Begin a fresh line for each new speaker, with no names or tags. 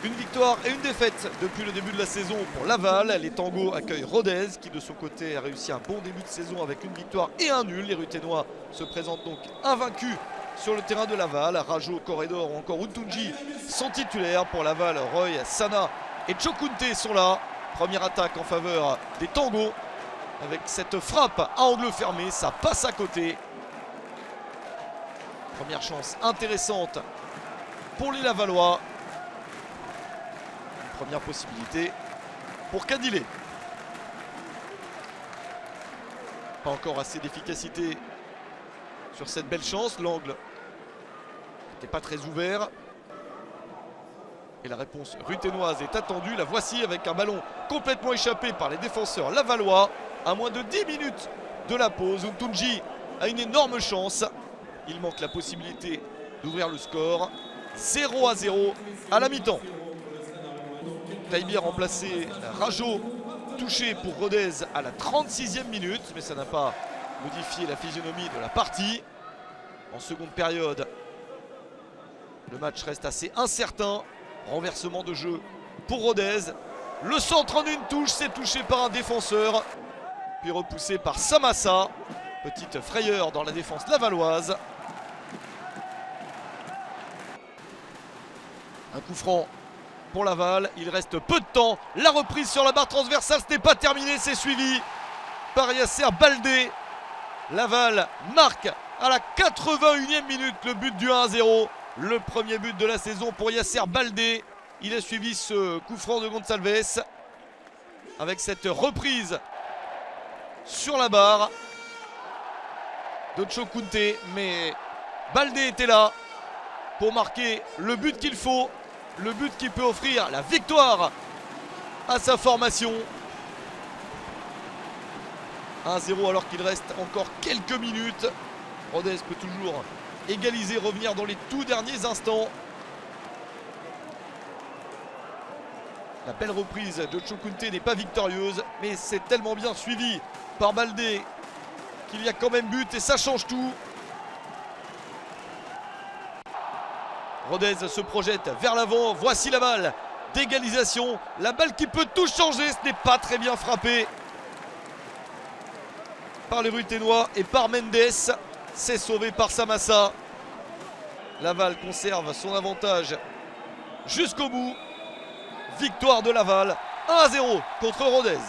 Une victoire et une défaite depuis le début de la saison pour Laval. Les Tangos accueillent Rodez qui de son côté a réussi un bon début de saison avec une victoire et un nul. Les Ruténois se présentent donc invaincus sur le terrain de Laval. Rajo, Corredor ou encore Utunji sont titulaires. Pour Laval, Roy, Sana et Chokunte sont là. Première attaque en faveur des Tangos avec cette frappe à angle fermé, ça passe à côté. Première chance intéressante pour les Lavallois. Première possibilité pour Cadillé. Pas encore assez d'efficacité sur cette belle chance. L'angle n'était pas très ouvert. Et la réponse ruténoise est attendue. La voici avec un ballon complètement échappé par les défenseurs lavallois. À moins de 10 minutes de la pause, Utunji a une énorme chance. Il manque la possibilité d'ouvrir le score. 0-0 à la mi-temps. Taïbi a remplacé Rajo, touché pour Rodez à la 36e minute, mais ça n'a pas modifié la physionomie de la partie. En seconde période, le match reste assez incertain. Renversement de jeu pour Rodez. Le centre en une touche, c'est touché par un défenseur, puis repoussé par Samassa. Petite frayeur dans la défense lavalloise. Un coup franc pour Laval, il reste peu de temps. La reprise sur la barre transversale, ce n'est pas terminé, c'est suivi par Yasser Baldé. Laval marque à la 81e minute le but du 1-0. Le premier but de la saison pour Yasser Baldé. Il a suivi ce coup franc de Gonçalves avec cette reprise sur la barre de Chokunte. Mais Baldé était là pour marquer le but qu'il faut. Le but qui peut offrir la victoire à sa formation. 1-0 alors qu'il reste encore quelques minutes. Rodez peut toujours égaliser, revenir dans les tout derniers instants. La belle reprise de Chokunte n'est pas victorieuse, mais c'est tellement bien suivi par Baldé qu'il y a quand même but et ça change tout. Rodez se projette vers l'avant, voici la balle d'égalisation. La balle qui peut tout changer, ce n'est pas très bien frappé par les Ruténois et par Mendes. C'est sauvé par Samassa. Laval conserve son avantage jusqu'au bout. Victoire de Laval, 1-0 contre Rodez.